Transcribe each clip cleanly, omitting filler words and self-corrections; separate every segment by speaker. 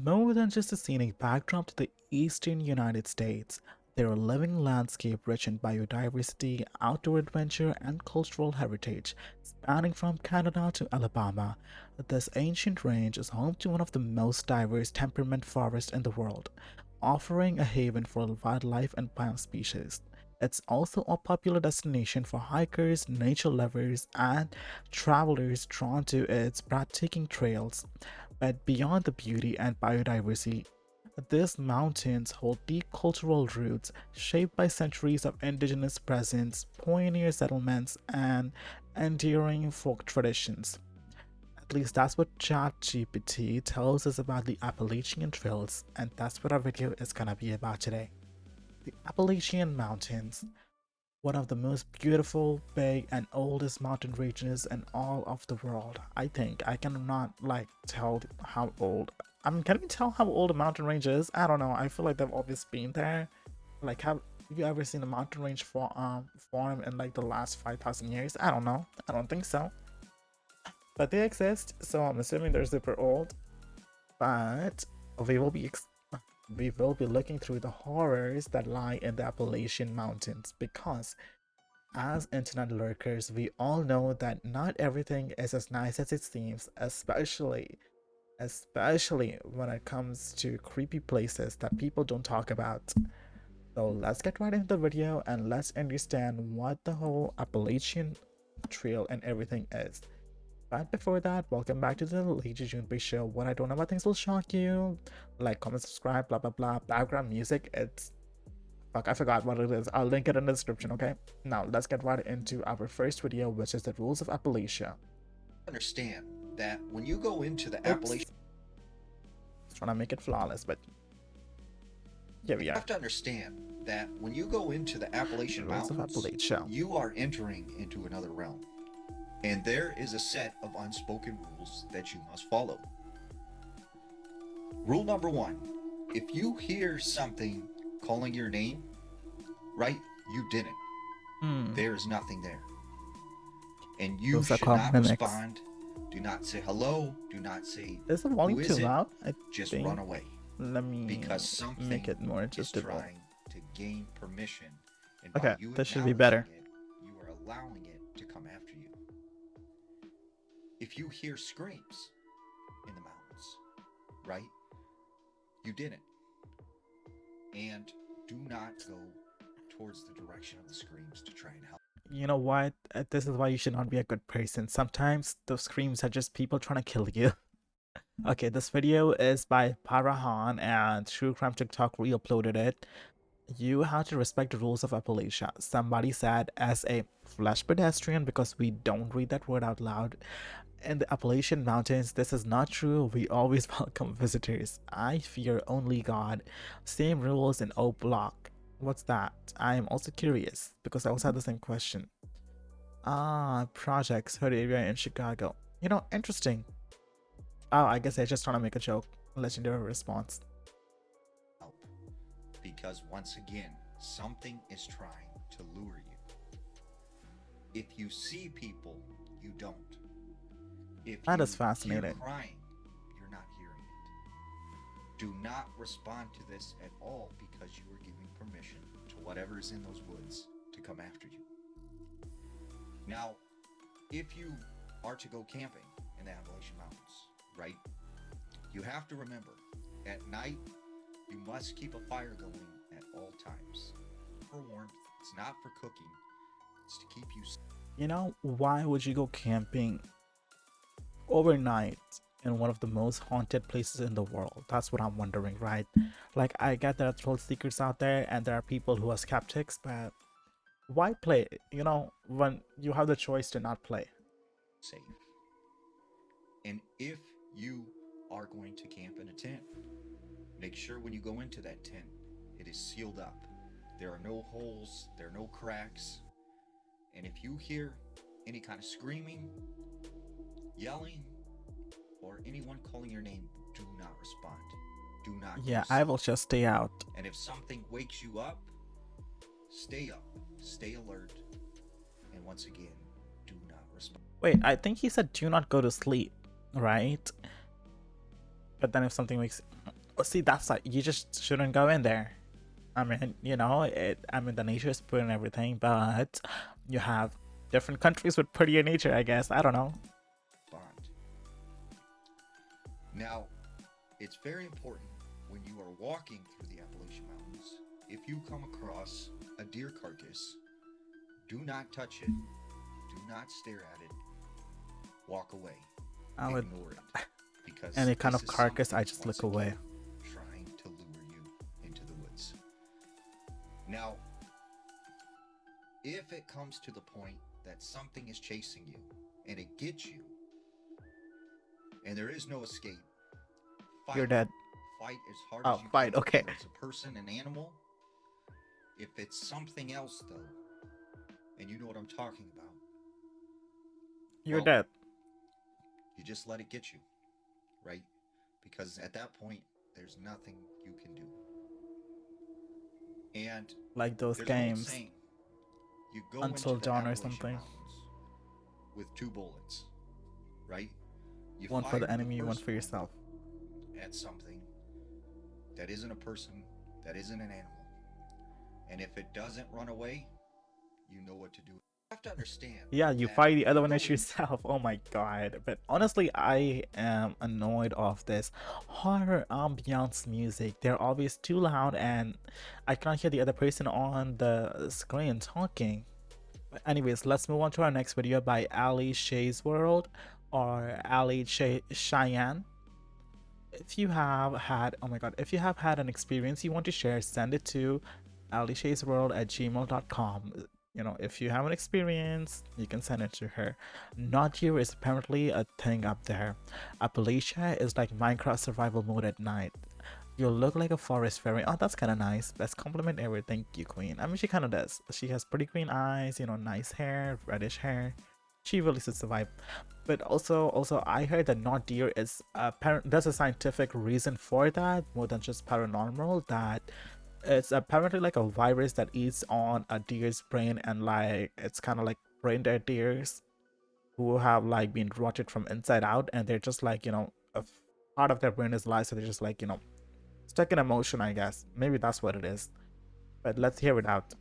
Speaker 1: More than just a scenic backdrop to the eastern United States, they're a living landscape rich in biodiversity, outdoor adventure, and cultural heritage. Spanning from Canada to Alabama, this ancient range is home to one of the most diverse temperament forests in the world, offering a haven for wildlife and plant species. It's also a popular destination for hikers, nature lovers, and travelers drawn to its breathtaking trails. But beyond the beauty and biodiversity, these mountains hold deep cultural roots shaped by centuries of indigenous presence, pioneer settlements, and enduring folk traditions. At least that's what ChatGPT tells us about the Appalachian Trails, and that's what our video is gonna be about today. The Appalachian Mountains, one of the most beautiful, big, and oldest mountain ranges in all of the world. I think I cannot tell how old. Can we tell how old a mountain range is? I don't know. I feel like they've always been there. Have you ever seen a mountain range form in like the last 5,000 years? I don't know. I don't think so. But they exist, so I'm assuming they're super old. But we will be looking through the horrors that lie in the Appalachian Mountains because, as internet lurkers, we all know that not everything is as nice as it seems, especially when it comes to creepy places that people don't talk about. So let's get right into the video and let's understand what the whole Appalachian Trail and everything is. But before that, welcome back to the Lady Junpei show. What I don't know about things will shock you. Like, comment, subscribe, blah blah blah. Background music, it's fuck, I forgot what it is. I'll link it in the description, okay? Now let's get right into our first video, which is the rules of Appalachia.
Speaker 2: Understand that when you go into the
Speaker 1: Oops.
Speaker 2: Appalachian,
Speaker 1: Trying to make it flawless, but here we
Speaker 2: you
Speaker 1: are.
Speaker 2: have to understand that when you go into the Appalachian
Speaker 1: Rules of
Speaker 2: Mountains,
Speaker 1: Appalachia.
Speaker 2: you are entering into another realm. And there is a set of unspoken rules that you must follow. Rule number 1, if you hear something calling your name, right, you didn't. There is nothing there. And you should not respond. Do not say hello. Do not say,
Speaker 1: is the volume too loud?
Speaker 2: Just run away.
Speaker 1: Let me
Speaker 2: because something
Speaker 1: make it more adjustable.
Speaker 2: is trying to gain permission. And
Speaker 1: okay,
Speaker 2: by you
Speaker 1: this should be better.
Speaker 2: You are allowing it to come after you. If you hear screams in the mountains, right, you didn't. And do not go towards the direction of the screams to try and help. You know what?
Speaker 1: This is why you should not be a good person. Sometimes those screams are just people trying to kill you. Okay, this video is by Parahan and True Crime TikTok re-uploaded it. You have to respect the rules of Appalachia. Somebody said as a flesh pedestrian, because we don't read that word out loud. In the Appalachian Mountains, this is not true. We always welcome visitors. I fear only God. Same rules in O Block. What's that? I am also curious because I also had the same question. Projects, hood area in Chicago. You know, interesting. Oh, I guess they're just trying to make a joke. Legendary response.
Speaker 2: Because once again, something is trying to lure you. If you see people, you don't. If
Speaker 1: that
Speaker 2: you
Speaker 1: is fascinating.
Speaker 2: Hear crying, you're not hearing it. Do not respond to this at all because you are giving permission to whatever is in those woods to come after you. Now, if you are to go camping in the Appalachian Mountains, right, you have to remember, at night, you must keep a fire going at all times. For warmth, it's not for cooking, it's to keep you safe.
Speaker 1: You know, why would you go camping overnight in one of the most haunted places in the world? That's what I'm wondering, right? Like, I get there are thrill seekers out there and there are people who are skeptics, but why play, you know, when you have the choice to not play?
Speaker 2: Safe. And if you are going to camp in a tent, make sure when you go into that tent, it is sealed up. There are no holes, there are no cracks. And if you hear any kind of screaming, yelling, or anyone calling your name, do not respond. Do not.
Speaker 1: Yeah, I will just stay out.
Speaker 2: And if something wakes you up, stay alert, and once again, do not respond.
Speaker 1: Wait, I think he said do not go to sleep, right? But then if something wakes, Oh, see, that's like you just shouldn't go in there. I mean, I mean, the nature is pretty and everything, but you have different countries with prettier nature, I guess. I don't know.
Speaker 2: Bond. Now, it's very important when you are walking through the Appalachian Mountains, if you come across a deer carcass, do not touch it, do not stare at it, walk away,
Speaker 1: I would,
Speaker 2: ignore it, because
Speaker 1: any kind
Speaker 2: this
Speaker 1: of
Speaker 2: is
Speaker 1: carcass,
Speaker 2: something,
Speaker 1: I just
Speaker 2: once
Speaker 1: look away.
Speaker 2: again, trying to lure you into the woods. Now, if it comes to the point that something is chasing you and it gets you, and there is no escape,
Speaker 1: You're
Speaker 2: fight.
Speaker 1: dead.
Speaker 2: Fight as hard
Speaker 1: Oh,
Speaker 2: as you
Speaker 1: fight.
Speaker 2: can,
Speaker 1: Okay.
Speaker 2: whether it's a person, an animal. If it's something else, though, and you know what I'm talking about,
Speaker 1: You're
Speaker 2: well,
Speaker 1: dead.
Speaker 2: you just let it get you, right? Because at that point, there's nothing you can do. And
Speaker 1: Like those
Speaker 2: there's an old
Speaker 1: games.
Speaker 2: saying, you go
Speaker 1: Until
Speaker 2: into the
Speaker 1: Dawn or
Speaker 2: Appalachian
Speaker 1: something.
Speaker 2: Mountains with 2 bullets, right? You
Speaker 1: One for
Speaker 2: fire
Speaker 1: the enemy, one
Speaker 2: first
Speaker 1: for yourself.
Speaker 2: at something that isn't a person, that isn't an animal. And if it doesn't run away, you know what to do. You have to understand.
Speaker 1: Yeah, you
Speaker 2: that
Speaker 1: fight the
Speaker 2: when
Speaker 1: other
Speaker 2: you
Speaker 1: one
Speaker 2: go
Speaker 1: as
Speaker 2: in-
Speaker 1: yourself. Oh my god. But honestly, I am annoyed of this horror ambiance music. They're always too loud and I can't hear the other person on the screen talking. But anyways, let's move on to our next video by Ali Shay's World or Ali Cheyenne. If you have had, oh my god, if you have had an experience you want to share, send it to alishaysworld@gmail.com. If you have an experience, you can send it to her. Not you is apparently a thing up there. Appalachia is like Minecraft survival mode at night. You look like a forest fairy. Oh, that's kind of nice. Best compliment ever. Thank you, queen. I mean, she kind of does. She has pretty green eyes, nice hair, reddish hair. She really suits the vibe. But also, I heard that not deer is apparent. There's a scientific reason for that, more than just paranormal. That it's apparently like a virus that eats on a deer's brain, and like it's kind of like brain dead deers who have like been rotted from inside out, and they're just like a part of their brain is alive, so they're just like stuck in emotion, I guess. Maybe that's what it is. But let's hear it out.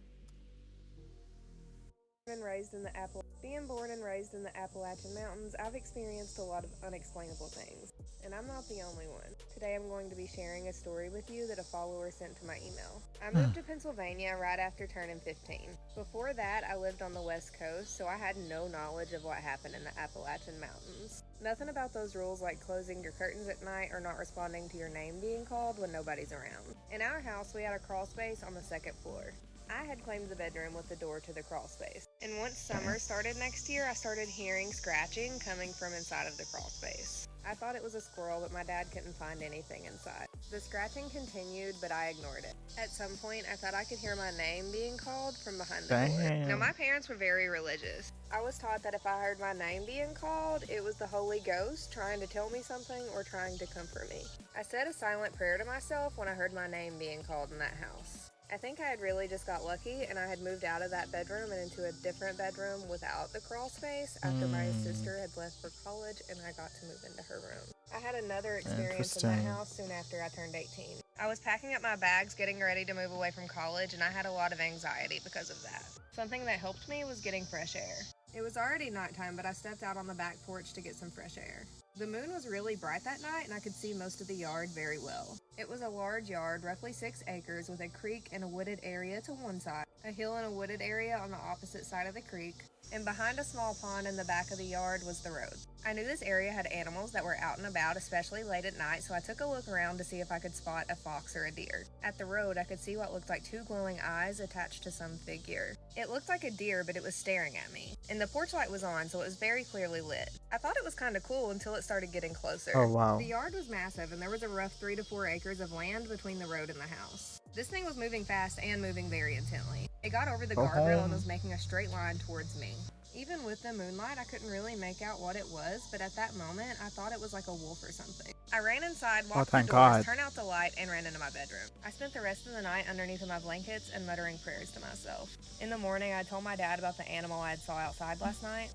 Speaker 3: Being born and raised in the Appalachian Mountains, I've experienced a lot of unexplainable things, and I'm not the only one. Today I'm going to be sharing a story with you that a follower sent to my email. I moved to Pennsylvania right after turning 15. Before that, I lived on the West Coast, so I had no knowledge of what happened in the Appalachian Mountains. Nothing about those rules like closing your curtains at night or not responding to your name being called when nobody's around. In our house, we had a crawl space on the 2nd floor. I had claimed the bedroom with the door to the crawl space. And once summer started next year, I started hearing scratching coming from inside of the crawl space. I thought it was a squirrel, but my dad couldn't find anything inside. The scratching continued, but I ignored it. At some point, I thought I could hear my name being called from behind the door.
Speaker 1: Damn.
Speaker 3: Now, my parents were very religious. I was taught that if I heard my name being called, it was the Holy Ghost trying to tell me something or trying to comfort me. I said a silent prayer to myself when I heard my name being called in that house. I think I had really just got lucky, and I had moved out of that bedroom and into a different bedroom without the crawl space after my sister had left for college and I got to move into her room. I had another experience in that
Speaker 1: Interesting.
Speaker 3: house soon after I turned 18. I was packing up my bags, getting ready to move away from college, and I had a lot of anxiety because of that. Something that helped me was getting fresh air. It was already nighttime, but I stepped out on the back porch to get some fresh air. The moon was really bright that night, and I could see most of the yard very well. It was a large yard, roughly 6 acres, with a creek and a wooded area to one side, a hill and a wooded area on the opposite side of the creek, and behind a small pond in the back of the yard was the road. I knew this area had animals that were out and about, especially late at night, so I took a look around to see if I could spot a fox or a deer. At the road, I could see what looked like 2 glowing eyes attached to some figure. It looked like a deer, but it was staring at me, and the porch light was on, so it was very clearly lit. I thought it was kind of cool until it started getting closer.
Speaker 1: Oh, wow.
Speaker 3: The yard was massive, and there was a rough 3 to 4 acres of land between the road and the house. This thing was moving fast and moving very intently. It got over the
Speaker 1: Go
Speaker 3: guardrail
Speaker 1: home.
Speaker 3: and was making a straight line towards me. Even with the moonlight, I couldn't really make out what it was, but at that moment, I thought it was like a wolf or something. I ran inside, walked
Speaker 1: thank
Speaker 3: the doors,
Speaker 1: God.
Speaker 3: turned out the light, and ran into my bedroom. I spent the rest of the night underneath my blankets and muttering prayers to myself. In the morning, I told my dad about the animal I had saw outside last night,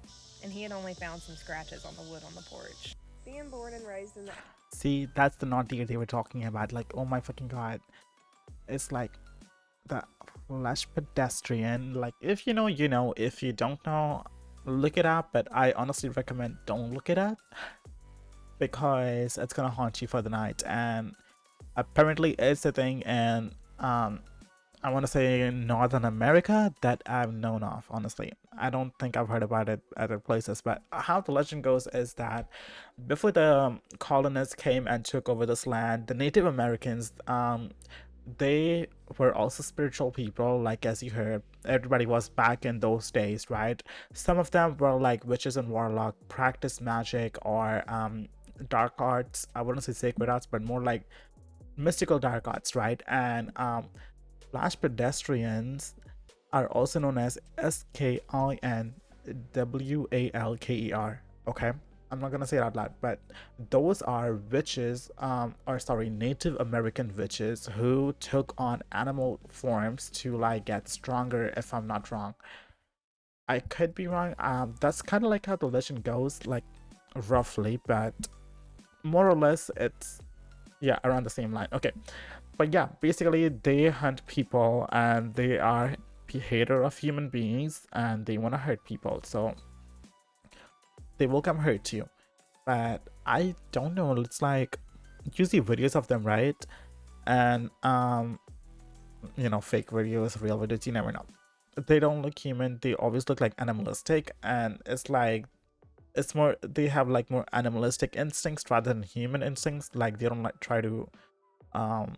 Speaker 3: and he had only found some scratches on the wood on the porch. Being born and raised in the
Speaker 1: See, that's the not deer they were talking about. Like, oh my fucking god. It's like the flesh pedestrian. Like, if you know, you know. If you don't know, look it up. But I honestly recommend don't look it up because it's gonna haunt you for the night. And apparently, it's a thing. And I want to say in Northern America that I've known of, honestly. I don't think I've heard about it other places, but how the legend goes is that before the colonists came and took over this land, the Native Americans, they were also spiritual people, like as you heard. Everybody was back in those days, right? Some of them were like witches and warlock, practice magic or dark arts. I wouldn't say sacred arts, but more like mystical dark arts, right? And flash pedestrians are also known as SKINWALKER. Okay, I'm not gonna say it out loud, but those are witches, or sorry, Native American witches who took on animal forms to like get stronger. If I'm not wrong, I could be wrong. That's kind of like how the legend goes, like roughly, but more or less, it's yeah around the same line. Okay, but yeah, basically they hunt people and they are hater of human beings and they want to hurt people, so they will come hurt you. But I don't know, it's like you see videos of them, right? And you know, fake videos, real videos, you never know. They don't look human, they always look like animalistic, and it's like it's more, they have like more animalistic instincts rather than human instincts. Like they don't like try to um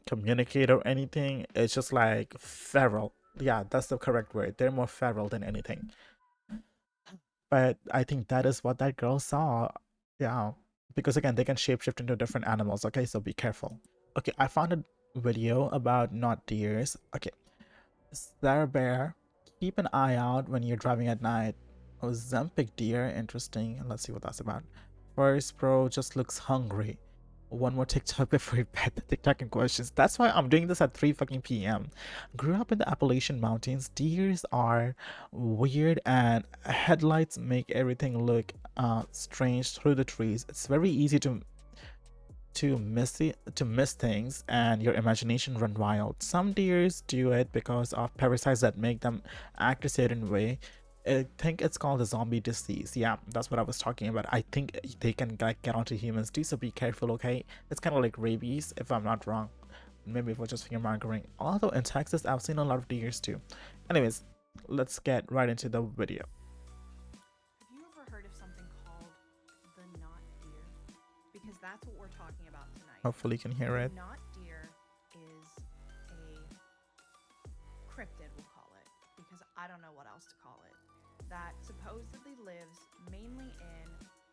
Speaker 1: communicate or anything. It's just like feral. Yeah, that's the correct word. They're more feral than anything. But I think that is what that girl saw. Yeah, because again, they can shapeshift into different animals. Okay, so be careful. Okay, I found a video about not deers. Okay, Sarah Bear, keep an eye out when you're driving at night. Ozempic deer, interesting. Let's see what that's about. First Pro just looks hungry. One more TikTok before you bet the TikTok in questions. That's why I'm doing this at 3 fucking p.m. Grew up in the Appalachian Mountains. Deers are weird and headlights make everything look strange through the trees. It's very easy to miss things and your imagination run wild. Some deers do it because of parasites that make them act a certain way. I think it's called the zombie disease. Yeah, that's what I was talking about. I think they can like get onto humans too, so be careful, okay? It's kind of like rabies, if I'm not wrong. Maybe it was just finger mongering. Although in Texas, I've seen a lot of deers too. Anyways, let's get right into the video.
Speaker 4: Have you ever heard of something called the not deer? Because that's what we're talking about tonight.
Speaker 1: Hopefully you can hear it.
Speaker 4: The not deer is a cryptid, we'll call it, because I don't know what else to call it, that supposedly lives mainly in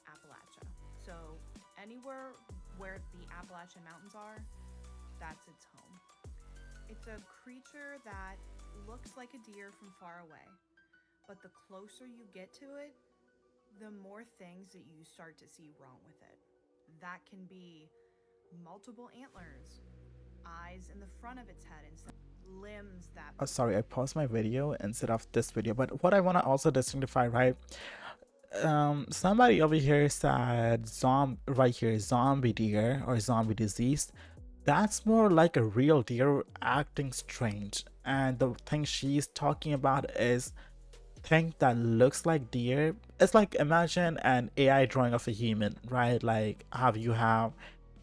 Speaker 4: Appalachia. So anywhere where the Appalachian Mountains are, that's its home. It's a creature that looks like a deer from far away, but the closer you get to it, the more things that you start to see wrong with it. That can be multiple antlers, eyes in the front of its head instead of limbs that
Speaker 1: Sorry, I paused my video instead of this video, but what I want to also distinguish, right? Somebody over here said right here, zombie deer or zombie disease. That's more like a real deer acting strange, and the thing she's talking about is thing that looks like deer. It's like imagine an AI drawing of a human, right? Like have you have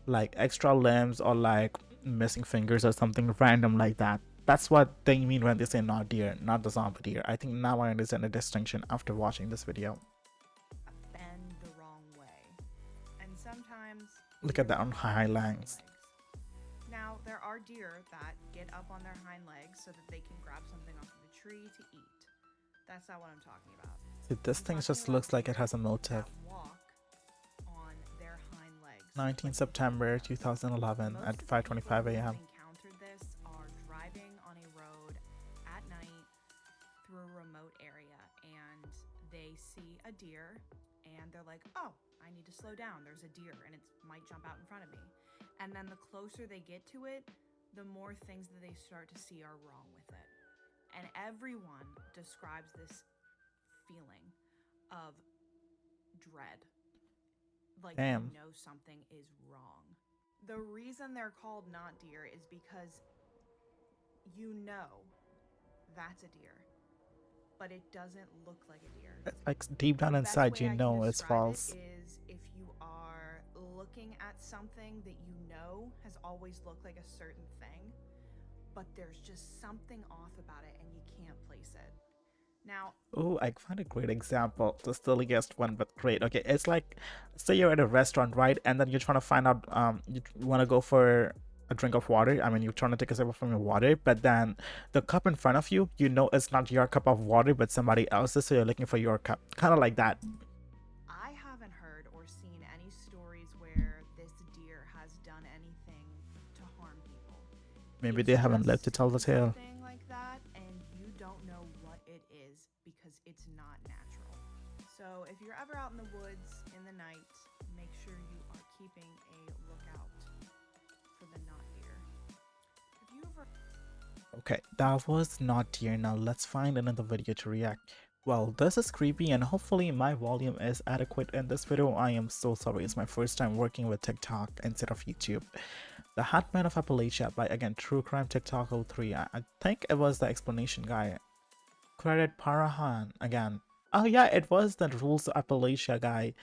Speaker 1: like extra limbs or like missing fingers or something random like that. That's what they mean when they say not deer, not the zombie deer. I think now I understand the distinction after watching this video.
Speaker 4: bend the wrong way. And sometimes
Speaker 1: Look at
Speaker 4: deer
Speaker 1: that on
Speaker 4: have
Speaker 1: high
Speaker 4: hind
Speaker 1: legs.
Speaker 4: Now, there are deer that get up on their hind legs so that they can grab something off of a tree to eat. That's not what I'm talking about.
Speaker 1: See, this
Speaker 4: I'm
Speaker 1: thing
Speaker 4: talking
Speaker 1: just
Speaker 4: about
Speaker 1: looks like it
Speaker 4: deer
Speaker 1: has a motive.
Speaker 4: that walk on their hind legs.
Speaker 1: 19 September 2011 at 5:25 a.m.
Speaker 4: Encountered this are driving on a road at night through a remote area, and they see a deer and they're like, oh, I need to slow down, there's a deer and it might jump out in front of me. And then the closer they get to it, the more things that they start to see are wrong with it. And everyone describes this feeling of dread. like
Speaker 1: Damn.
Speaker 4: you know something is wrong. The reason they're called not deer is because you know that's a deer, but it doesn't look like a deer.
Speaker 1: Like deep down
Speaker 4: The best
Speaker 1: inside,
Speaker 4: way
Speaker 1: you
Speaker 4: I can
Speaker 1: know it's
Speaker 4: describe it
Speaker 1: false.
Speaker 4: is if you are looking at something that you know has always looked like a certain thing, but there's just something off about it and you can't place it. Now,
Speaker 1: Oh, I found a great example. The silliest one, but great. Okay, it's like, say you're at a restaurant, right? And then you're trying to find out, you want to go for a drink of water. I mean, you're trying to take a sip from your water, but then the cup in front of you, you know it's not your cup of water, but somebody else's, so you're looking for your cup. Kind of like that.
Speaker 4: I haven't heard or seen any stories where this deer has done anything to harm people.
Speaker 1: Maybe
Speaker 4: It's
Speaker 1: they haven't lived to
Speaker 4: just
Speaker 1: tell the tale.
Speaker 4: something like that, and you don't know what it is because it's not natural. So if you're ever out in the woods in the night, make sure you are keeping a lookout for the not deer. Have you ever
Speaker 1: Okay, that was not dear. Now let's find another video to react. Well, this is creepy and hopefully my volume is adequate in this video. I am so sorry, it's my first time working with TikTok instead of YouTube. The Hatman of Appalachia by, again, True Crime TikTok 03. I think it was the explanation guy. Credit Parahan again. Oh yeah, it was the Rules of Appalachia guy.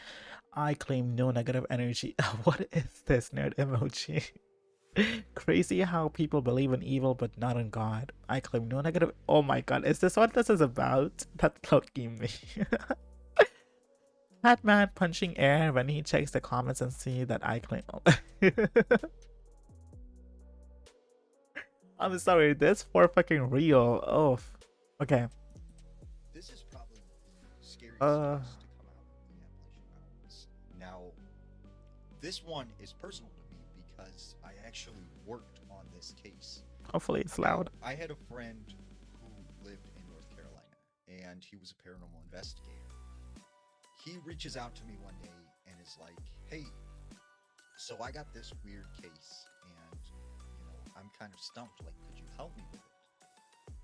Speaker 1: I claim no negative energy. What is this nerd emoji? Crazy how people believe in evil but not in God. I claim no negative. Oh my god, is this what this is about? That's lucky me. That man punching air when he checks the comments and see that I claim. I'm sorry, this for fucking real. Oh, okay.
Speaker 2: This is probably the scariest
Speaker 1: Uh.
Speaker 2: case to come out in the Appalachian Mountains. Now, this one is personal to me because I actually worked on this case.
Speaker 1: Hopefully it's
Speaker 2: Now,
Speaker 1: loud.
Speaker 2: I had a friend who lived in North Carolina, and he was a paranormal investigator. He reaches out to me one day and is like, "Hey, so I got this weird case, and I'm kind of stumped. Like, could you help me with it?"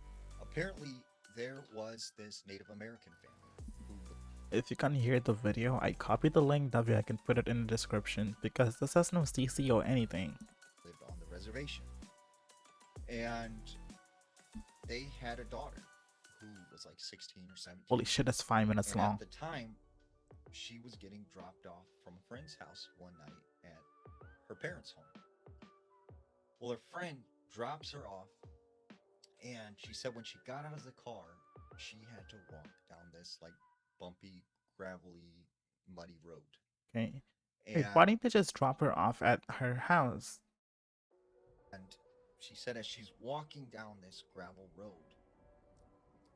Speaker 2: Apparently, there was this Native American family who
Speaker 1: If you can't hear the video, I copied the link, that way I can put it in the description because this has no CC or anything.
Speaker 2: lived on the reservation, and they had a daughter who was like 16 or 17.
Speaker 1: Holy shit, that's 5 minutes
Speaker 2: And
Speaker 1: long.
Speaker 2: at the time, she was getting dropped off from a friend's house one night at her parents' home. Well, her friend drops her off, and she said when she got out of the car, she had to walk down this like bumpy, gravelly, muddy road.
Speaker 1: Okay.
Speaker 2: And,
Speaker 1: Wait, why didn't they just drop her off at her house?
Speaker 2: and she said as she's walking down this gravel road,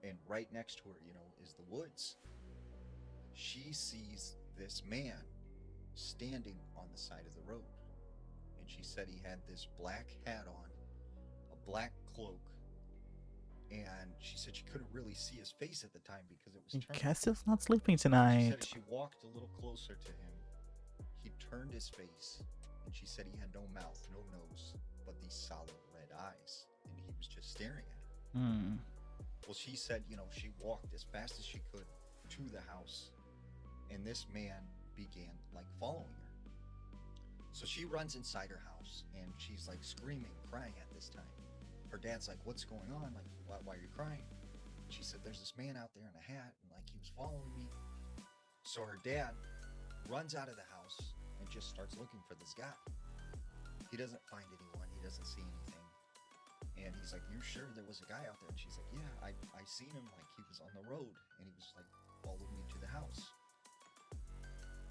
Speaker 2: and right next to her, is the woods, she sees this man standing on the side of the road. And she said he had this black hat on, a black cloak, and she said she couldn't really see his face at the time because it was
Speaker 1: I
Speaker 2: turned.
Speaker 1: guess he's not sleeping
Speaker 2: She said
Speaker 1: tonight.
Speaker 2: as she walked a little closer to him, he turned his face, and she said he had no mouth, no nose, but these solid red eyes, and he was just staring at her. Well, she said, she walked as fast as she could to the house, and this man began like following her. So she runs inside her house, and she's like screaming, crying at this time. Her dad's like, "What's going on? Like, why are you crying?" She said, "There's this man out there in a hat, and like he was following me." So her dad runs out of the house and just starts looking for this guy. He doesn't find anyone. He doesn't see anything. And he's like, "You sure there was a guy out there?" And she's like, "Yeah, I seen him. Like he was on the road, and he was like following me to the house."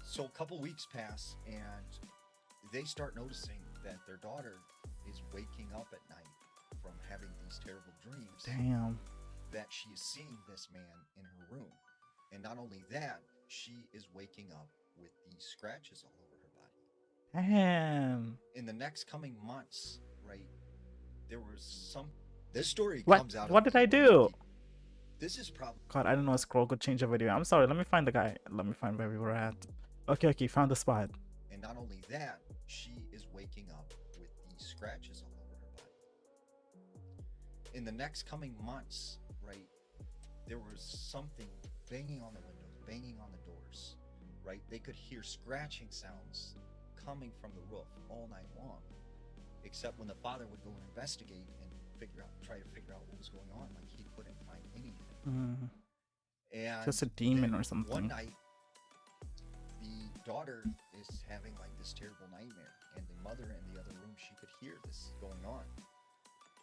Speaker 2: So a couple weeks pass, and they start noticing that their daughter is waking up at night from having these terrible dreams.
Speaker 1: Damn.
Speaker 2: That she is seeing this man in her room. And not only that, she is waking up with these scratches all over her body.
Speaker 1: Damn.
Speaker 2: In the next coming months, right, there was some... This story
Speaker 1: What?
Speaker 2: comes out
Speaker 1: What
Speaker 2: of
Speaker 1: did I do?
Speaker 2: This is probably...
Speaker 1: God, I don't know. A scroll could change the video. I'm sorry. Let me find the guy. Let me find where we were at. Okay, found the spot.
Speaker 2: And not only that, she is waking up with these scratches all over her body. In the next coming months, right, there was something banging on the windows, banging on the doors, right? They could hear scratching sounds coming from the roof all night long, except when the father would go and investigate and try to figure out what was going on. Like, he couldn't find anything.
Speaker 1: Mm.
Speaker 2: And
Speaker 1: Just a demon
Speaker 2: then
Speaker 1: or something.
Speaker 2: one night, the daughter is having like this terrible nightmare, and the mother in the other room, she could hear this going on.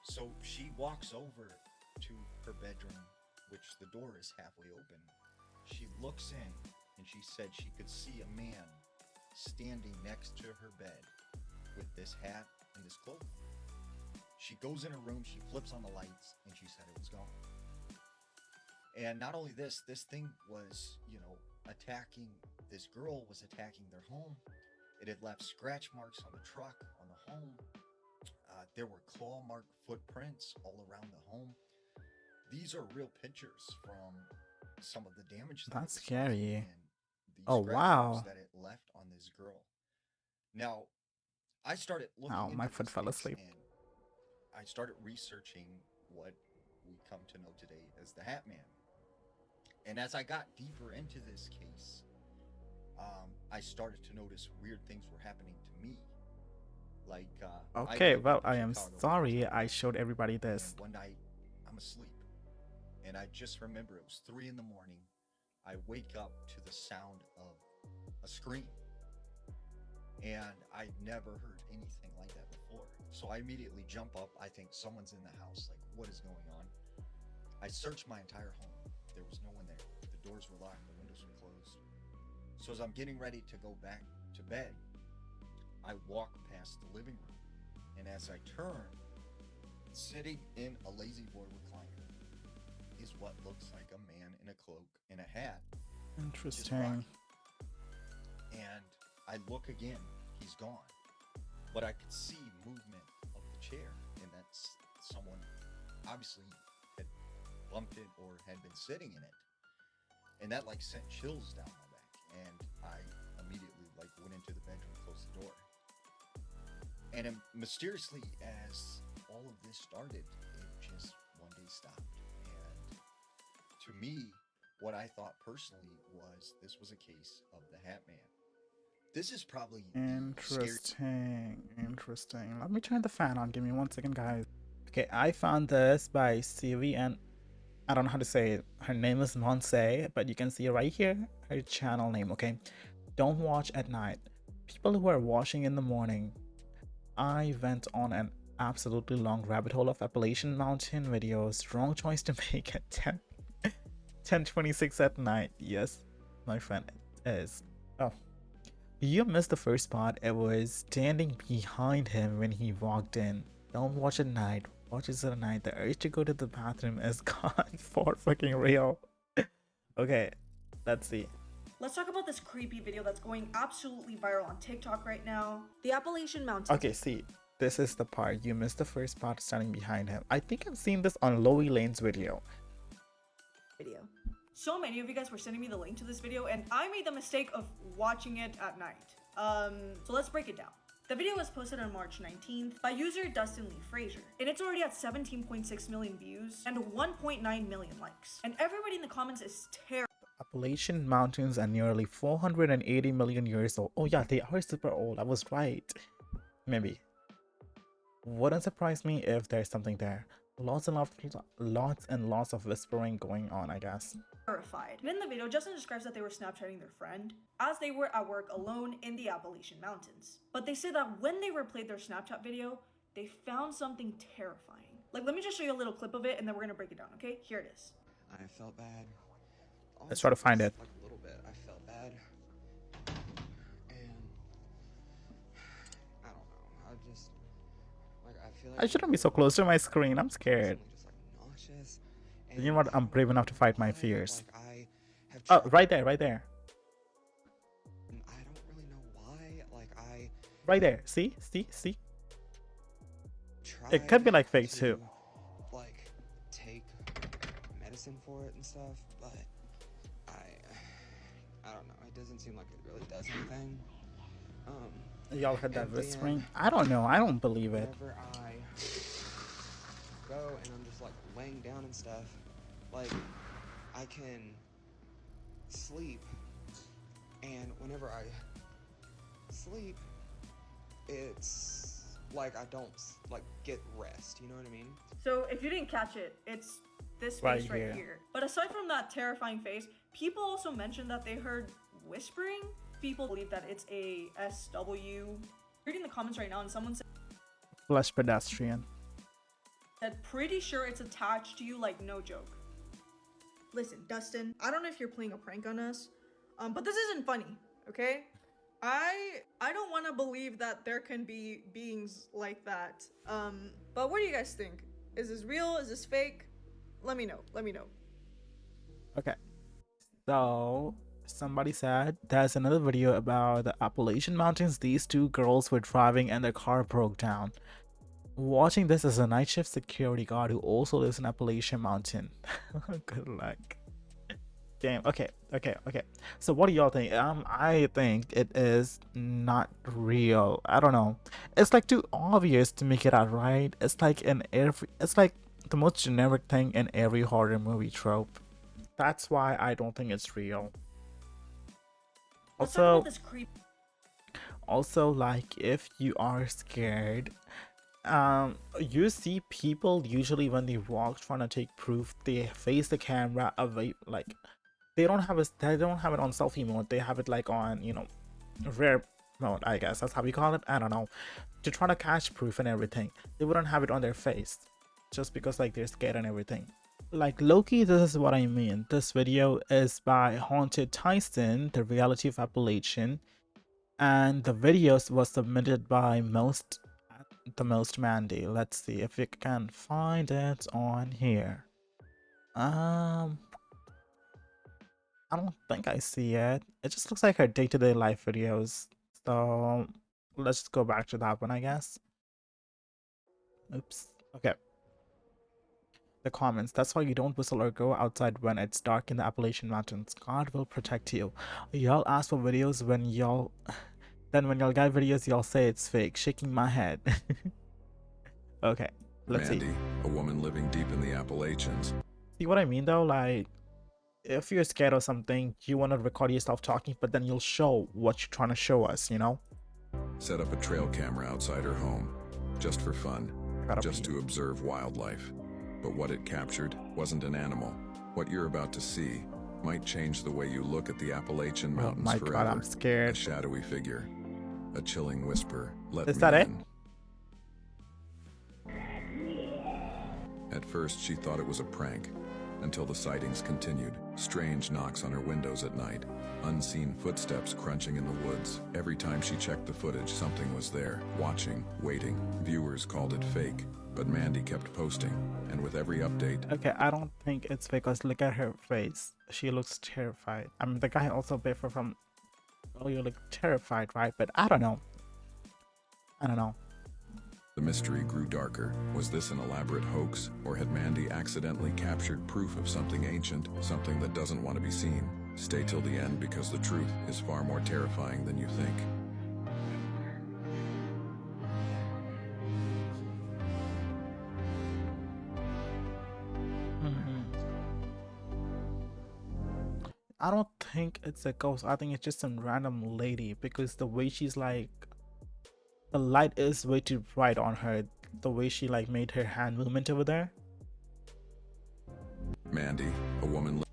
Speaker 2: So she walks over to her bedroom, which the door is halfway open. She looks in, and she said she could see a man standing next to her bed with this hat and this cloak. She goes in her room, she flips on the lights, and she said it was gone. And not only this thing was, attacking, this girl was attacking their home. It had left scratch marks on the truck, on the home. There were claw mark footprints all around the home. These are real pictures from some of the damage.
Speaker 1: That's scary.
Speaker 2: And the
Speaker 1: Oh,
Speaker 2: scratch
Speaker 1: wow.
Speaker 2: marks that it left on this girl. Now, I started looking
Speaker 1: Ow,
Speaker 2: into
Speaker 1: my foot
Speaker 2: this
Speaker 1: fell
Speaker 2: case,
Speaker 1: asleep.
Speaker 2: and I started researching what we come to know today as the Hat Man. And as I got deeper into this case, I started to notice weird things were happening to me. Like,
Speaker 1: Okay,
Speaker 2: grew
Speaker 1: well,
Speaker 2: up in
Speaker 1: I am
Speaker 2: Chicago,
Speaker 1: sorry I showed everybody this.
Speaker 2: and one night, I'm asleep, and I just remember it was 3 in the morning. I wake up to the sound of a scream, and I'd never heard anything like that before. So I immediately jump up. I think someone's in the house. Like, what is going on? I searched my entire home. There was no one there. The doors were locked. The windows were closed. So as I'm getting ready to go back to bed, I walk past the living room, and as I turn, sitting in a lazy boy recliner is what looks like a man in a cloak and a hat. Just
Speaker 1: Interesting.
Speaker 2: rocking. And I look again, he's gone. But I could see movement of the chair, and that's someone obviously had bumped it or had been sitting in it. And that like sent chills down my back, and I immediately like went into the bedroom, closed the door. And mysteriously, as all of this started, it just one day stopped. And to me, what I thought personally was this was a case of the Hat Man. This is probably the scariest.
Speaker 1: Interesting. Let me turn the fan on. Give me 1 second, guys. Okay, I found this by CV, and I don't know how to say it. Her name is Monse, but you can see right here her channel name. Okay, don't watch at night. People who are watching in the morning. I went on an absolutely long rabbit hole of Appalachian Mountain videos. Wrong choice to make at 10:26 at night. Yes, my friend, it is. Oh, you missed the first part. It was standing behind him when he walked in. Don't watch at night. Watch it at night. The urge to go to the bathroom is gone for fucking real. Okay, let's see.
Speaker 5: Let's talk about this creepy video that's going absolutely viral on TikTok right now. The Appalachian Mountains.
Speaker 1: Okay, see, this is the part. You missed the first part standing behind him. I think I've seen this on Loey Lane's video.
Speaker 5: So many of you guys were sending me the link to this video, and I made the mistake of watching it at night. So let's break it down. The video was posted on March 19th by user Dustin Lee Frazier, and it's already at 17.6 million views and 1.9 million likes. And everybody in the comments is terrible.
Speaker 1: Appalachian Mountains are nearly 480 million years old. Oh yeah, they are super old. I was right. Maybe. Wouldn't surprise me if there's something there. Lots and lots of whispering going on, I guess.
Speaker 5: Terrified. And in the video, Justin describes that they were Snapchatting their friend as they were at work alone in the Appalachian Mountains. But they say that when they replayed their Snapchat video, they found something terrifying. Like, let me just show you a little clip of it, and then we're gonna break it down, okay? Here it is.
Speaker 6: I felt bad.
Speaker 1: Let's try to find it.
Speaker 6: Like a little bit. I felt bad. And I don't know. I just like I feel like
Speaker 1: I shouldn't be so close to my screen. I'm scared.
Speaker 6: just like nauseous.
Speaker 1: You know what? I'm brave enough to fight my fears.
Speaker 6: Like I have
Speaker 1: Oh,
Speaker 6: tried,
Speaker 1: right there, right there.
Speaker 6: and I don't really know why. Like I
Speaker 1: Right there. See?
Speaker 6: tried
Speaker 1: It could be like fake
Speaker 6: to,
Speaker 1: too.
Speaker 6: like take medicine for it and stuff, but I don't know. It doesn't seem like it really does anything.
Speaker 1: Y'all heard that
Speaker 6: And then-
Speaker 1: whispering? I don't know. I don't believe it.
Speaker 6: Whenever I go and I'm just like laying down and stuff, like I can sleep And whenever I sleep, it's like I don't like get rest. You know what I mean?
Speaker 5: So if you didn't catch it, it's this
Speaker 1: Right
Speaker 5: face right
Speaker 1: here.
Speaker 5: here. But aside from that terrifying face, people also mentioned that they heard whispering. People believe that it's a SW. Reading the comments right now, and someone
Speaker 1: Flesh pedestrian.
Speaker 5: said, pretty sure it's attached to you, like no joke. Listen, Dustin, I don't know if you're playing a prank on us, but this isn't funny, okay? I don't want to believe that there can be beings like that. But what do you guys think? Is this real? Is this fake? Let me know. Let me know.
Speaker 1: Okay. So somebody said there's another video about the Appalachian Mountains. These two girls were driving and their car broke down. Watching this as a night shift security guard who also lives in Appalachian Mountain. Good luck. Damn. Okay. So what do y'all think? I think it is not real. I don't know. It's like too obvious to make it out right. It's like it's like the most generic thing in every horror movie trope. That's why I don't think it's real.
Speaker 5: Let's talk about this creep.
Speaker 1: Also, like, if you are scared, you see people usually when they walk trying to take proof, they face the camera away, like they don't have it on selfie mode. They have it like on, you know, rare mode, I guess that's how we call it. I don't know, to try to catch proof and everything. They wouldn't have it on their face just because like they're scared and everything. Like Loki, this is what I mean. This video is by Haunted Tyson, the reality of Appalachian, and the videos was submitted by the most Mandy. Let's see if we can find it on here. I don't think I see it. It just looks like her day-to-day life videos. So let's just go back to that one, I guess. Oops. Okay. The comments. That's why you don't whistle or go outside when it's dark in the Appalachian Mountains. God will protect you. Y'all ask for videos when y'all... Then when y'all get videos, y'all say it's fake. Shaking my head. Okay. Let's
Speaker 7: Mandy,
Speaker 1: see.
Speaker 7: a woman living deep in the Appalachians.
Speaker 1: See what I mean though? Like, if you're scared of something, you want to record yourself talking, but then you'll show what you're trying to show us, you know?
Speaker 7: Set up a trail camera outside her home, just for fun, just to observe wildlife. But what it captured wasn't an animal. What you're about to see might change the way you look at the Appalachian Mountains
Speaker 1: my
Speaker 7: forever.
Speaker 1: God, I'm scared.
Speaker 7: A shadowy figure, a chilling whisper. Let
Speaker 1: Is
Speaker 7: me
Speaker 1: that it?
Speaker 7: in. At first, she thought it was a prank, until the sightings continued. Strange knocks on her windows at night, unseen footsteps crunching in the woods. Every time she checked the footage, something was there, watching, waiting. Viewers called it fake, but Mandy kept posting, and with every update...
Speaker 1: Okay, I don't think it's fake because look at her face. She looks terrified. I mean, the guy also different from... Oh, you look terrified, right? But I don't know.
Speaker 7: The mystery grew darker. Was this an elaborate hoax, or had Mandy accidentally captured proof of something ancient, something that doesn't want to be seen? Stay till the end because the truth is far more terrifying than you think.
Speaker 1: I don't think it's a ghost. I think it's just some random lady because the way she's like, the light is way too bright on her. The way she like made her hand movement over there.
Speaker 7: Mandy, a woman...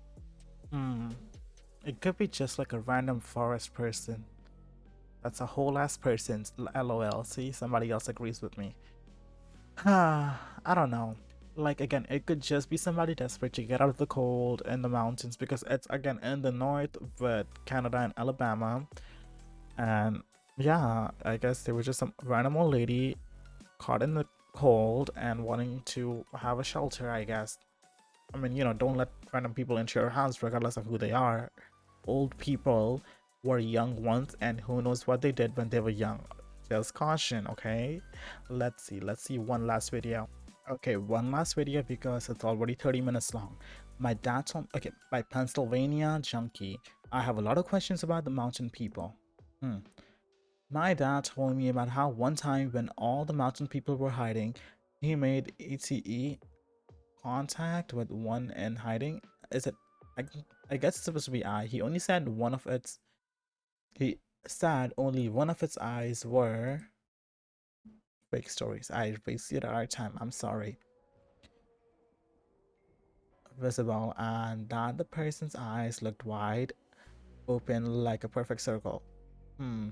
Speaker 1: It could be just like a random forest person. That's a whole ass person. LOL. See, somebody else agrees with me. I don't know. Like again, it could just be somebody desperate to get out of the cold in the mountains because it's again in the north with Canada and Alabama. And yeah, I guess there was just some random old lady caught in the cold and wanting to have a shelter, I guess. I mean, you know, don't let random people into your house regardless of who they are. Old people were young once and who knows what they did when they were young. Just caution, okay? Let's see one last video. Okay, one last video because it's already 30 minutes long. My dad's home. Okay, by Pennsylvania Junkie. I have a lot of questions about the mountain people. My dad told me about how one time when all the mountain people were hiding, he made ATE contact with one in hiding. Is it? I guess it's supposed to be I. He only said one of its He said only one of its eyes were fake stories. I wasted our time. I'm sorry. Visible, and that the person's eyes looked wide open like a perfect circle. Hmm.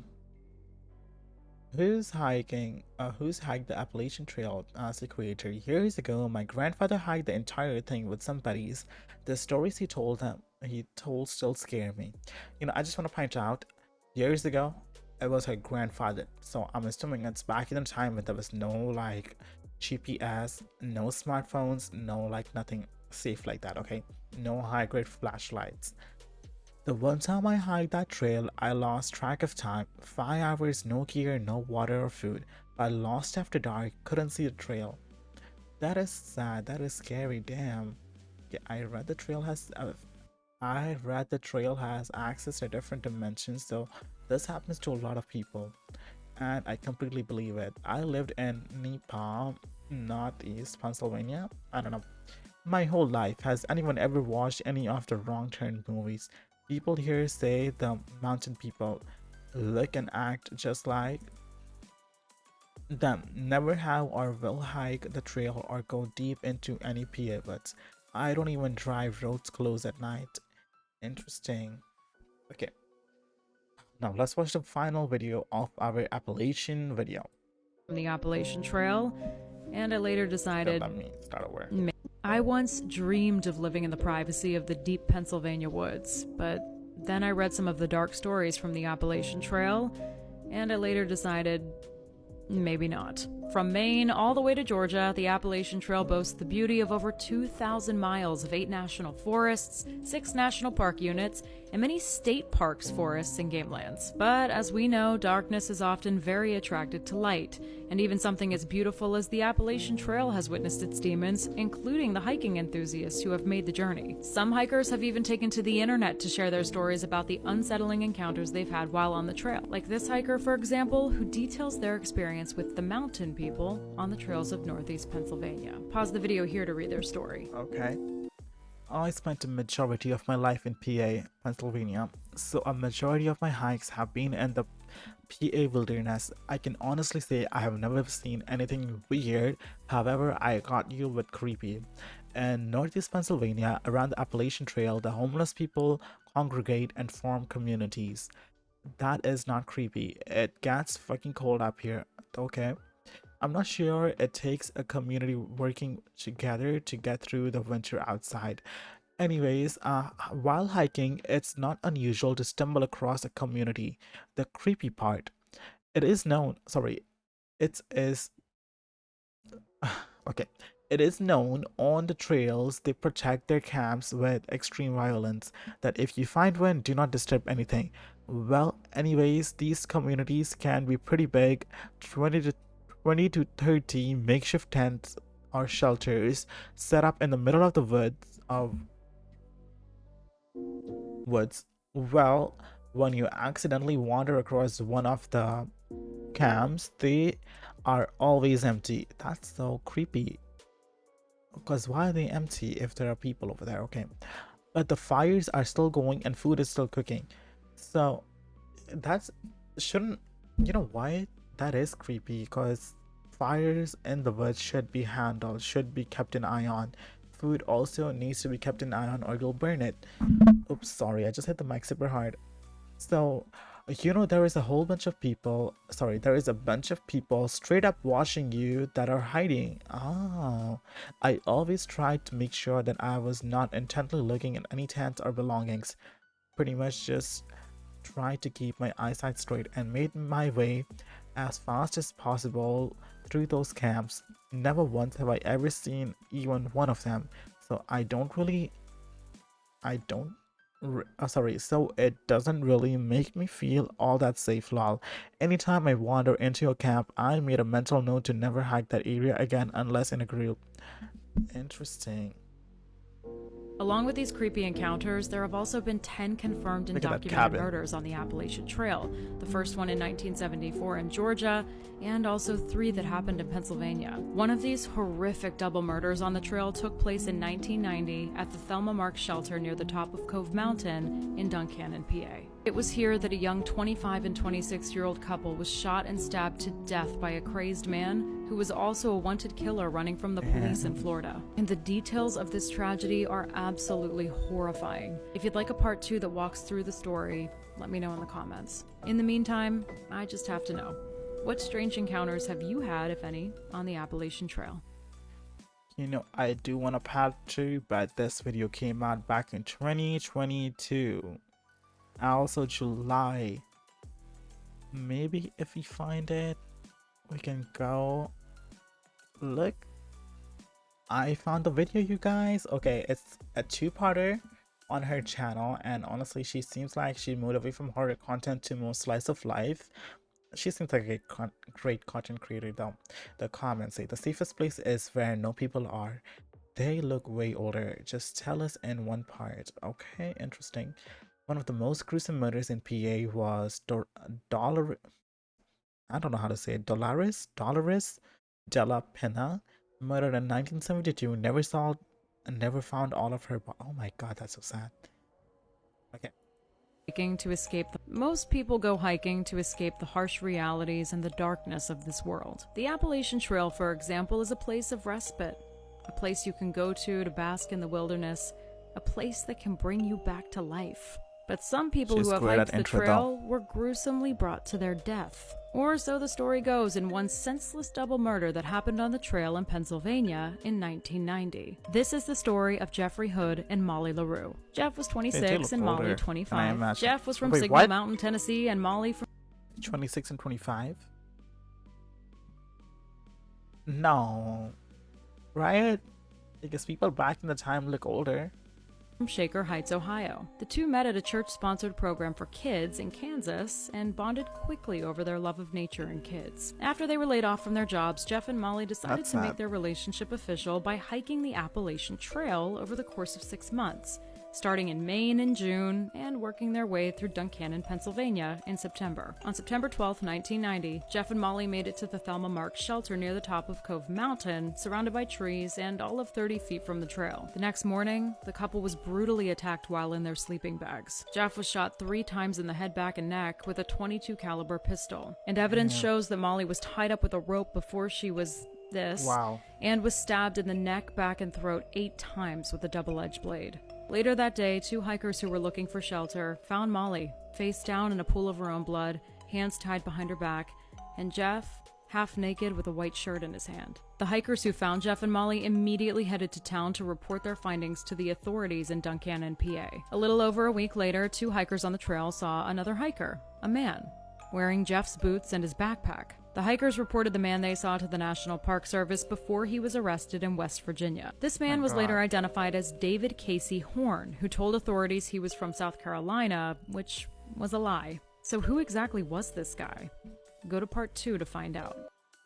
Speaker 1: Who's hiked the Appalachian Trail as a creator? Years ago, my grandfather hiked the entire thing with some buddies. The stories he told still scare me. I just want to point out, years ago, it was her grandfather. So I'm assuming it's back in the time when there was no like GPS, no smartphones, no like nothing safe like that, okay? No high grade flashlights. The one time I hiked that trail, I lost track of time. 5 hours, no gear, no water or food. I lost after dark, couldn't see the trail. That is sad, that is scary, damn. Yeah, I read the trail has access to different dimensions, so this happens to a lot of people. And I completely believe it. I lived in Napa, Northeast Pennsylvania. I don't know. My whole life. Has anyone ever watched any of the Wrong Turn movies? People here say the mountain people look and act just like them. Never have or will hike the trail or go deep into any PA woods. I don't even drive roads closed at night. Interesting. Okay. Now let's watch the final video of our Appalachian video.
Speaker 8: From the Appalachian Trail, and I later decided
Speaker 1: Let me start over.
Speaker 8: I once dreamed of living in the privacy of the deep Pennsylvania woods, but then I read some of the dark stories from the Appalachian Trail, and I later decided maybe not. From Maine all the way to Georgia, the Appalachian Trail boasts the beauty of over 2,000 miles of 8 national forests, 6 national park units, and many state parks, forests, and game lands. But as we know, darkness is often very attracted to light, and even something as beautiful as the Appalachian Trail has witnessed its demons, including the hiking enthusiasts who have made the journey. Some hikers have even taken to the internet to share their stories about the unsettling encounters they've had while on the trail, like this hiker, for example, who details their experience with the mountain people on the trails of Northeast Pennsylvania. Pause the video here to read their story.
Speaker 1: Okay. I spent a majority of my life in PA, Pennsylvania, so a majority of my hikes have been in the PA wilderness. I can honestly say I have never seen anything weird, however I got you with creepy. In Northeast Pennsylvania, around the Appalachian Trail, the homeless people congregate and form communities. That is not creepy. It gets fucking cold up here, okay? I'm not sure it takes a community working together to get through the winter outside. Anyways, while hiking, it's not unusual to stumble across a community. The creepy part, it is known, sorry, it is, okay, it is known on the trails they protect their camps with extreme violence, that if you find one, do not disturb anything. Well, anyways, these communities can be pretty big, 20 to 30 makeshift tents or shelters set up in the middle of the woods. Well, when you accidentally wander across one of the camps, they are always empty. That's so creepy. Because why are they empty if there are people over there? Okay, but the fires are still going and food is still cooking. So that's shouldn't, you know why that is creepy? Because fires in the woods should be handled, should be kept an eye on. Food also needs to be kept an eye on or you'll burn it. Oops, sorry, I just hit the mic super hard. So there is a whole bunch of people, sorry, there is a bunch of people straight up watching you that are hiding. I always tried to make sure that I was not intently looking at any tents or belongings. Pretty much just tried to keep my eyesight straight and made my way as fast as possible through those camps. Never once have I ever seen even one of them, so so it doesn't really make me feel all that safe, lol. Anytime I wander into a camp, I made a mental note to never hike that area again unless in a group. Interesting.
Speaker 8: Along with these creepy encounters, there have also been 10 confirmed and documented murders on the Appalachian Trail. The first one in 1974 in Georgia, and also 3 that happened in Pennsylvania. One of these horrific double murders on the trail took place in 1990 at the Thelma Mark shelter near the top of Cove Mountain in Duncannon, PA. It was here that a young 25 and 26-year-old couple was shot and stabbed to death by a crazed man who was also a wanted killer running from the police in Florida. And the details of this tragedy are absolutely horrifying. If you'd like a part 2 that walks through the story, let me know in the comments. In the meantime, I just have to know, what strange encounters have you had, if any, on the Appalachian Trail?
Speaker 1: You know, I do want a part 2, but this video came out back in 2022. Also July. Maybe if we find it, we can go look. I found the video, you guys. Okay, it's a 2-parter on her channel, and honestly, she seems like she moved away from horror content to more slice of life. She seems like a great content creator though. The comments say the safest place is where no people are. They look way older. Just tell us in one part. Okay, interesting. One of the most gruesome murders in PA was Dolores de la Pena, murdered in 1972. Never found all of her. Oh my god, that's so sad. Okay.
Speaker 8: Hiking to escape most people go hiking to escape the harsh realities and the darkness of this world. The Appalachian Trail, for example, is a place of respite, a place you can go to bask in the wilderness, a place that can bring you back to life. But some people who have hiked the trail were gruesomely brought to their death. Or so the story goes in one senseless double murder that happened on the trail in Pennsylvania in 1990. This is the story of Jeffrey Hood and Molly LaRue. Jeff was 26 and Molly 25. Jeff was from Signal Mountain, Tennessee, and Molly from
Speaker 1: 26 and 25? No. Right? Because people back in the time look older.
Speaker 8: From Shaker Heights, Ohio. The two met at a church-sponsored program for kids in Kansas and bonded quickly over their love of nature and kids. After they were laid off from their jobs, Jeff and Molly decided to make their relationship official by hiking the Appalachian Trail over the course of 6 months, starting in Maine in June and working their way through Duncannon, Pennsylvania in September. On September 12, 1990, Jeff and Molly made it to the Thelma Marks shelter near the top of Cove Mountain, surrounded by trees and all of 30 feet from the trail. The next morning, the couple was brutally attacked while in their sleeping bags. Jeff was shot 3 times in the head, back, and neck with a .22 caliber pistol. And evidence shows that Molly was tied up with a rope before she was and was stabbed in the neck, back, and throat 8 times with a double-edged blade. Later that day, 2 hikers who were looking for shelter found Molly, face down in a pool of her own blood, hands tied behind her back, and Jeff, half naked with a white shirt in his hand. The hikers who found Jeff and Molly immediately headed to town to report their findings to the authorities in Duncannon, PA. A little over a week later, 2 hikers on the trail saw another hiker, a man, wearing Jeff's boots and his backpack. The hikers reported the man they saw to the National Park Service before he was arrested in West Virginia. This man was later identified as David Casey Horn, who told authorities he was from South Carolina, which was a lie. So who exactly was this guy? Go to part 2 to find out.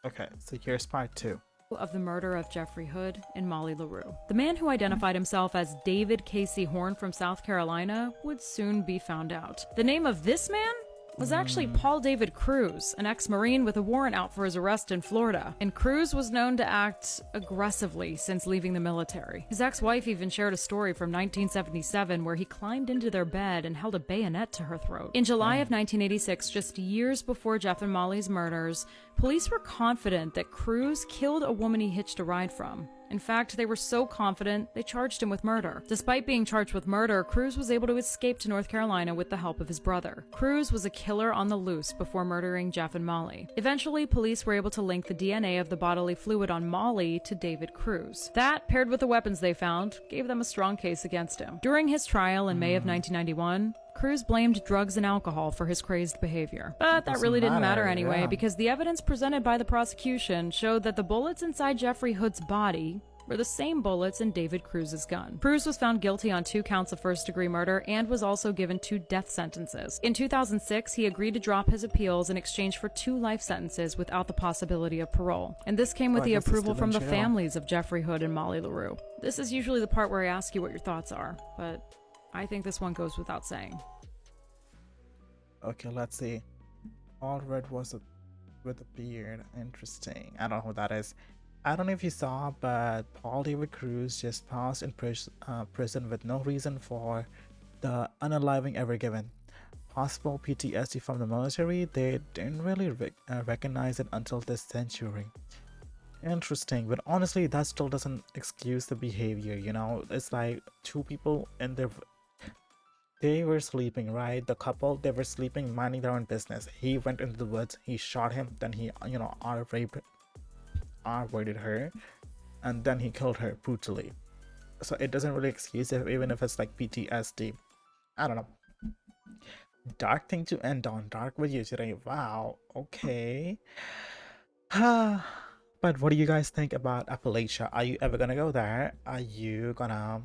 Speaker 1: Okay, so here's part 2.
Speaker 8: Of the murder of Jeffrey Hood and Molly LaRue. The man who identified himself as David Casey Horn from South Carolina would soon be found out. The name of this man was actually Paul David Cruz, an ex-Marine with a warrant out for his arrest in Florida. And Cruz was known to act aggressively since leaving the military. His ex-wife even shared a story from 1977 where he climbed into their bed and held a bayonet to her throat. In July of 1986, just years before Jeff and Molly's murders, police were confident that Cruz killed a woman he hitched a ride from. In fact, they were so confident, they charged him with murder. Despite being charged with murder, Cruz was able to escape to North Carolina with the help of his brother. Cruz was a killer on the loose before murdering Jeff and Molly. Eventually, police were able to link the DNA of the bodily fluid on Molly to David Cruz. That, paired with the weapons they found, gave them a strong case against him. During his trial in May of 1991, Cruz blamed drugs and alcohol for his crazed behavior. But that really didn't matter anyway, because the evidence presented by the prosecution showed that the bullets inside Jeffrey Hood's body were the same bullets in David Cruz's gun. Cruz was found guilty on 2 counts of first-degree murder and was also given 2 death sentences. In 2006, he agreed to drop his appeals in exchange for 2 life sentences without the possibility of parole. And this came with the approval from the families of Jeffrey Hood and Molly LaRue. This is usually the part where I ask you what your thoughts are, but I think this one goes without saying.
Speaker 1: Okay, let's see. All red was with a beard. Interesting. I don't know who that is. I don't know if you saw, but Paul David Cruz just passed in prison with no reason for the unaliving ever given. possible PTSD from the military, they didn't really recognize it until this century. Interesting, but honestly, that still doesn't excuse the behavior, you know? It's like two people in their they were sleeping, right? The couple, they were sleeping, minding their own business. He went into the woods, he shot him, then he, you know, R-rated her, and then he killed her brutally. So it doesn't really excuse it, even if it's like PTSD. I don't know. Dark thing to end on. Dark video today. Wow. Okay. But what do you guys think about Appalachia? Are you ever gonna go there? Are you gonna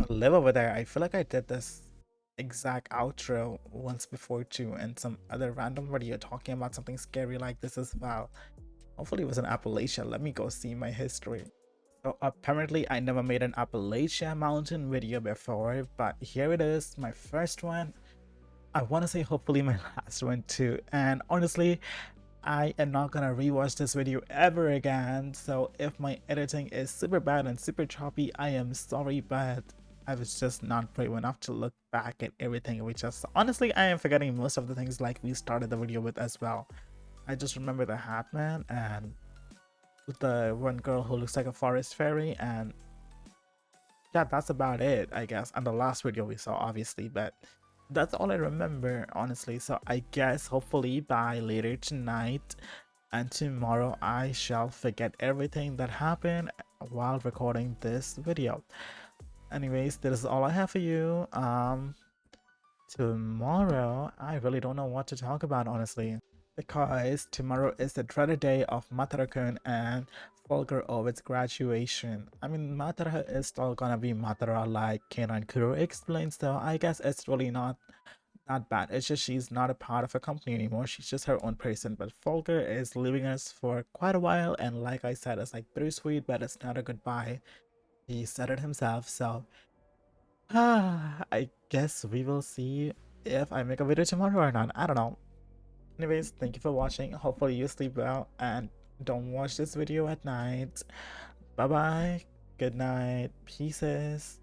Speaker 1: live over there? I feel like I did this exact outro once before too, and some other random video talking about something scary like this as well. Hopefully it was in Appalachia. Let me go see my history. So apparently I never made an Appalachia mountain video before, but here it is, my first one. I want to say hopefully my last one too. And honestly, I am not gonna rewatch this video ever again. So if my editing is super bad and super choppy, I am sorry, but I was just not brave enough to look back at everything. We just honestly, I am forgetting most of the things like we started the video with as well. I just remember the hat man and the one girl who looks like a forest fairy, and yeah, that's about it, I guess. And the last video we saw, obviously, but that's all I remember, honestly. So I guess hopefully by later tonight and tomorrow I shall forget everything that happened while recording this video. Anyways, this is all I have for you. Tomorrow I really don't know what to talk about, honestly, because tomorrow is the dreaded day of Matara-kun and Volker Ovit's graduation. I mean, Matara is still gonna be Matara like K9 Kuro explains, so I guess it's really not that bad. It's just she's not a part of a company anymore. She's just her own person. But Volker is leaving us for quite a while, and like I said, it's like bittersweet, but it's not a goodbye. He said it himself, so I guess we will see if I make a video tomorrow or not. I don't know. Anyways, thank you for watching. Hopefully you sleep well and don't watch this video at night. Bye bye. Good night. Pieces.